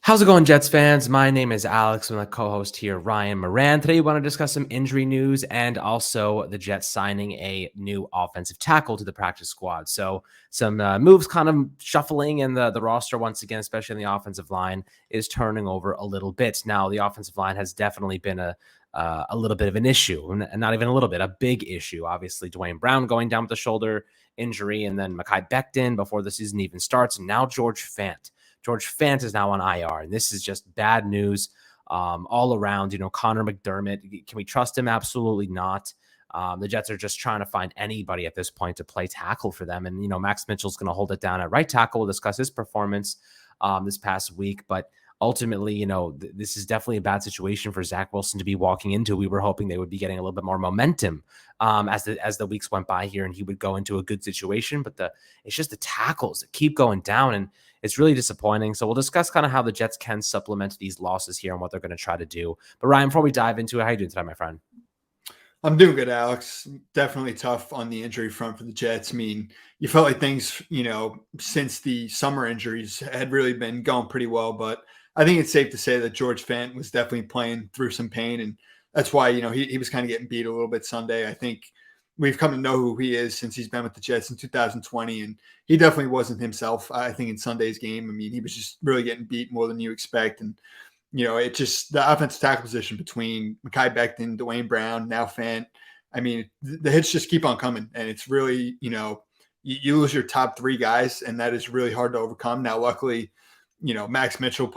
How's it going, Jets fans? My name is Alex. I'm the co-host here, Ryan Moran. Today, we want to discuss some injury news and also the Jets signing a new offensive tackle to the practice squad. So some moves kind of shuffling, and the roster once again, especially in the offensive line, is turning over a little bit. Now, the offensive line has definitely been a little bit of an issue, and not even a little bit, a big issue. Obviously, Dwayne Brown going down with a shoulder injury, and then Mekhi Becton before the season even starts, and now George Fant. George Fant is now on IR, and this is just bad news all around. Connor McDermott, can we trust him? Absolutely not. The Jets are just trying to find anybody at this point to play tackle for them. And, Max Mitchell's going to hold it down at right tackle. We'll discuss his performance this past week. But ultimately, this is definitely a bad situation for Zach Wilson to be walking into. We were hoping they would be getting a little bit more momentum as the weeks went by here, and he would go into a good situation. But it's just the tackles that keep going down, and it's really disappointing. So we'll discuss kind of how the Jets can supplement these losses here and what they're going to try to do. But Ryan, before we dive into it, how are you doing today, my friend? I'm doing good, Alex. Definitely tough on the injury front for the Jets. I mean, you felt like things, since the summer injuries had really been going pretty well. But I think it's safe to say that George Fant was definitely playing through some pain. And that's why, he was kind of getting beat a little bit Sunday. I think we've come to know who he is since he's been with the Jets in 2020. And he definitely wasn't himself, I think, in Sunday's game. I mean, he was just really getting beat more than you expect. And it just the offensive tackle position between Mekhi Becton, Dwayne Brown, now Fant. I mean, the hits just keep on coming, and it's really, you lose your top three guys, and that is really hard to overcome. Now, luckily, Max Mitchell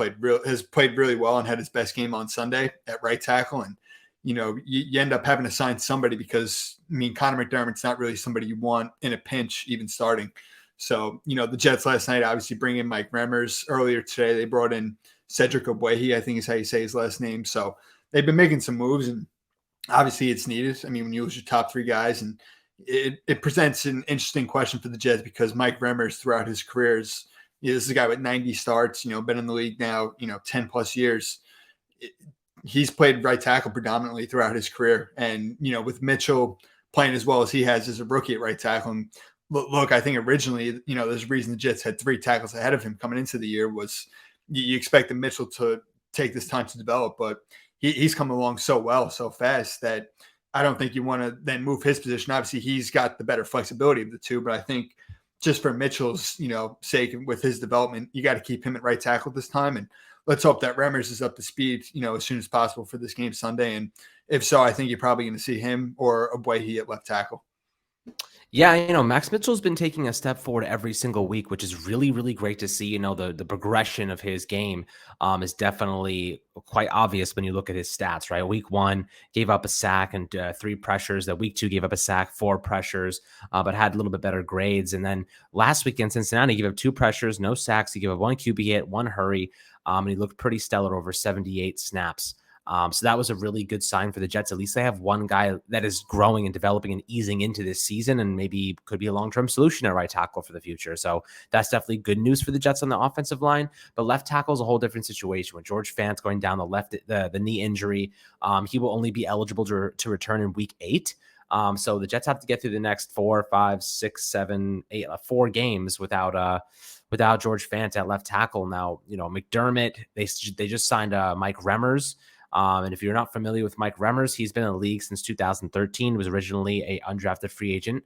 has played really well and had his best game on Sunday at right tackle, and you end up having to sign somebody because Connor McDermott's not really somebody you want in a pinch, even starting. So the Jets last night obviously bring in Mike Remmers. Earlier today, they brought in Cedric Ogbuehi, I think is how you say his last name. So they've been making some moves, and obviously it's needed. I mean, when you lose your top three guys, and it presents an interesting question for the Jets because Mike Remmers throughout his career this is a guy with 90 starts, been in the league now, 10 plus years. He's played right tackle predominantly throughout his career. And, with Mitchell playing as well as he has as a rookie at right tackle, and look, I think originally, there's a reason the Jets had three tackles ahead of him coming into the year was you expected Mitchell to take this time to develop, but he's come along so well, so fast that I don't think you want to then move his position. Obviously, he's got the better flexibility of the two, but I think just for Mitchell's, sake and with his development, you got to keep him at right tackle this time. And let's hope that Remmers is up to speed, as soon as possible for this game Sunday. And if so, I think you're probably going to see him or Ogbuehi at left tackle. Yeah, Max Mitchell's been taking a step forward every single week, which is really, really great to see. The progression of his game is definitely quite obvious when you look at his stats, right? Week 1 gave up a sack and 3 pressures. That week 2 gave up a sack, 4 pressures, but had a little bit better grades. And then last week in Cincinnati, he gave up 2 pressures, no sacks. He gave up 1 QB hit, 1 hurry, and he looked pretty stellar over 78 snaps. So that was a really good sign for the Jets. At least they have one guy that is growing and developing and easing into this season, and maybe could be a long-term solution at right tackle for the future. So that's definitely good news for the Jets on the offensive line. But left tackle is a whole different situation. With George Fant going down the knee injury, he will only be eligible to return in week 8. So the Jets have to get through the next 4, 5, 6, 7, 8, 4 games without George Fant at left tackle. Now, McDermott, they just signed Mike Remmers. And if you're not familiar with Mike Remmers, he's been in the league since 2013. He was originally a undrafted free agent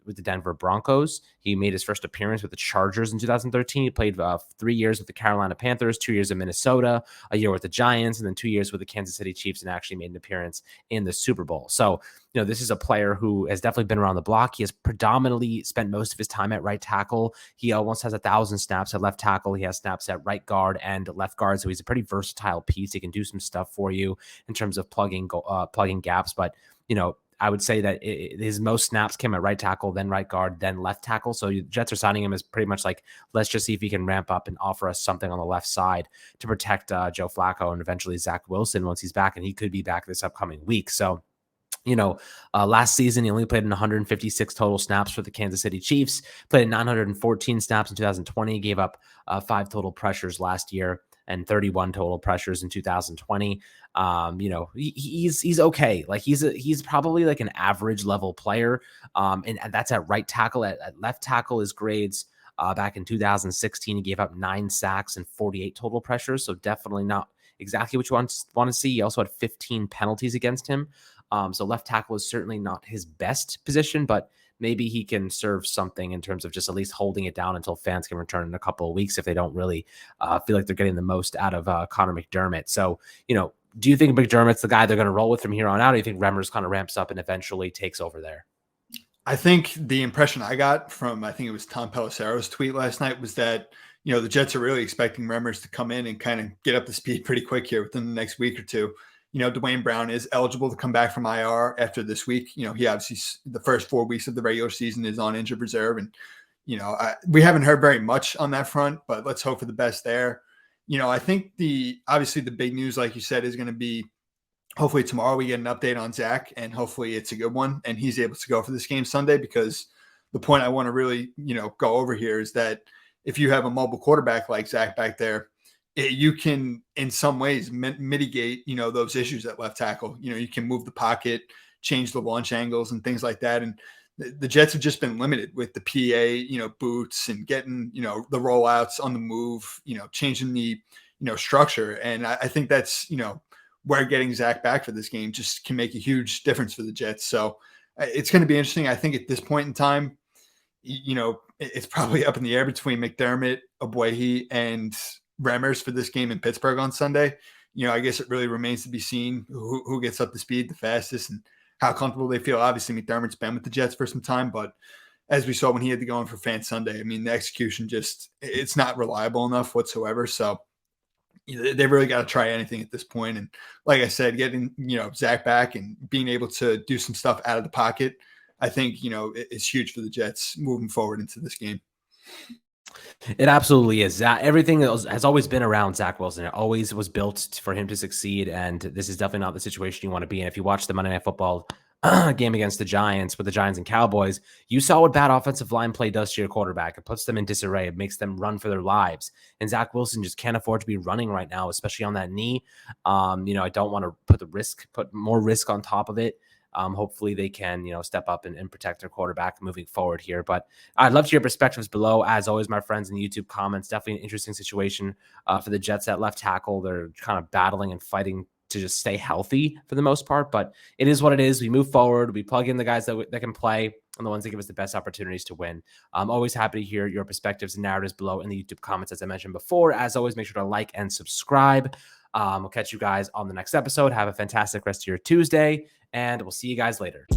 with the Denver Broncos. He made his first appearance with the Chargers in 2013. He played 3 years with the Carolina Panthers, 2 years in Minnesota, a year with the Giants, and then 2 years with the Kansas City Chiefs, and actually made an appearance in the Super Bowl. So, this is a player who has definitely been around the block. He has predominantly spent most of his time at right tackle. He almost has 1,000 snaps at left tackle. He has snaps at right guard and left guard. So he's a pretty versatile piece. He can do some stuff for you in terms of plugging gaps. But, I would say that his most snaps came at right tackle, then right guard, then left tackle. So the Jets are signing him as pretty much like, let's just see if he can ramp up and offer us something on the left side to protect Joe Flacco and eventually Zach Wilson once he's back. And he could be back this upcoming week. So, last season, he only played in 156 total snaps for the Kansas City Chiefs, played in 914 snaps in 2020, gave up 5 total pressures last year and 31 total pressures in 2020. He's okay. Like he's probably like an average level player. And that's at right tackle. At left tackle, his grades Back in 2016, he gave up 9 sacks and 48 total pressures, so definitely not exactly what you want to see. He also had 15 penalties against him. So left tackle is certainly not his best position, but maybe he can serve something in terms of just at least holding it down until fans can return in a couple of weeks if they don't really feel like they're getting the most out of Connor McDermott. So, do you think McDermott's the guy they're going to roll with from here on out? Or do you think Remmers kind of ramps up and eventually takes over there? I think the impression I got from, I think it was Tom Pelissero's tweet last night, was that, the Jets are really expecting Remmers to come in and kind of get up to speed pretty quick here within the next week or two. Dwayne Brown is eligible to come back from IR after this week. He obviously, the first 4 weeks of the regular season is on injured reserve. And, we haven't heard very much on that front, but let's hope for the best there. I think obviously the big news, like you said, is going to be, hopefully tomorrow we get an update on Zach, and hopefully it's a good one and he's able to go for this game Sunday, because the point I want to really, go over here is that if you have a mobile quarterback like Zach back there, you can in some ways mitigate, those issues at left tackle. You can move the pocket, change the launch angles and things like that. And the Jets have just been limited with the PA, boots and getting, the rollouts on the move, changing the, structure. And I think that's, where getting Zach back for this game just can make a huge difference for the Jets. So it's going to be interesting. I think at this point in time, it's probably up in the air between McDermott, Abwehi, and Remmers for this game in Pittsburgh on Sunday. I guess it really remains to be seen who gets up to speed the fastest and how comfortable they feel. Obviously, McDermott's been with the Jets for some time, but as we saw when he had to go in for Fant Sunday, I mean, the execution it's not reliable enough whatsoever. So they really got to try anything at this point. And like I said, getting, Zach back and being able to do some stuff out of the pocket, I think, is huge for the Jets moving forward into this game. It absolutely is. Everything has always been around Zach Wilson. It always was built for him to succeed. And this is definitely not the situation you want to be in. If you watch the Monday Night Football game against the Giants with the Giants and Cowboys, you saw what bad offensive line play does to your quarterback. It puts them in disarray. It makes them run for their lives. And Zach Wilson just can't afford to be running right now, especially on that knee. I don't want to put more risk on top of it. Hopefully they can, step up and protect their quarterback moving forward here. But I'd love to hear perspectives below. As always, my friends in the YouTube comments, definitely an interesting situation for the Jets at left tackle. They're kind of battling and fighting to just stay healthy for the most part, but it is what it is. We move forward. We plug in the guys that can play and the ones that give us the best opportunities to win. I'm always happy to hear your perspectives and narratives below in the YouTube comments, as I mentioned before. As always, make sure to like and subscribe. We'll catch you guys on the next episode. Have a fantastic rest of your Tuesday, and we'll see you guys later.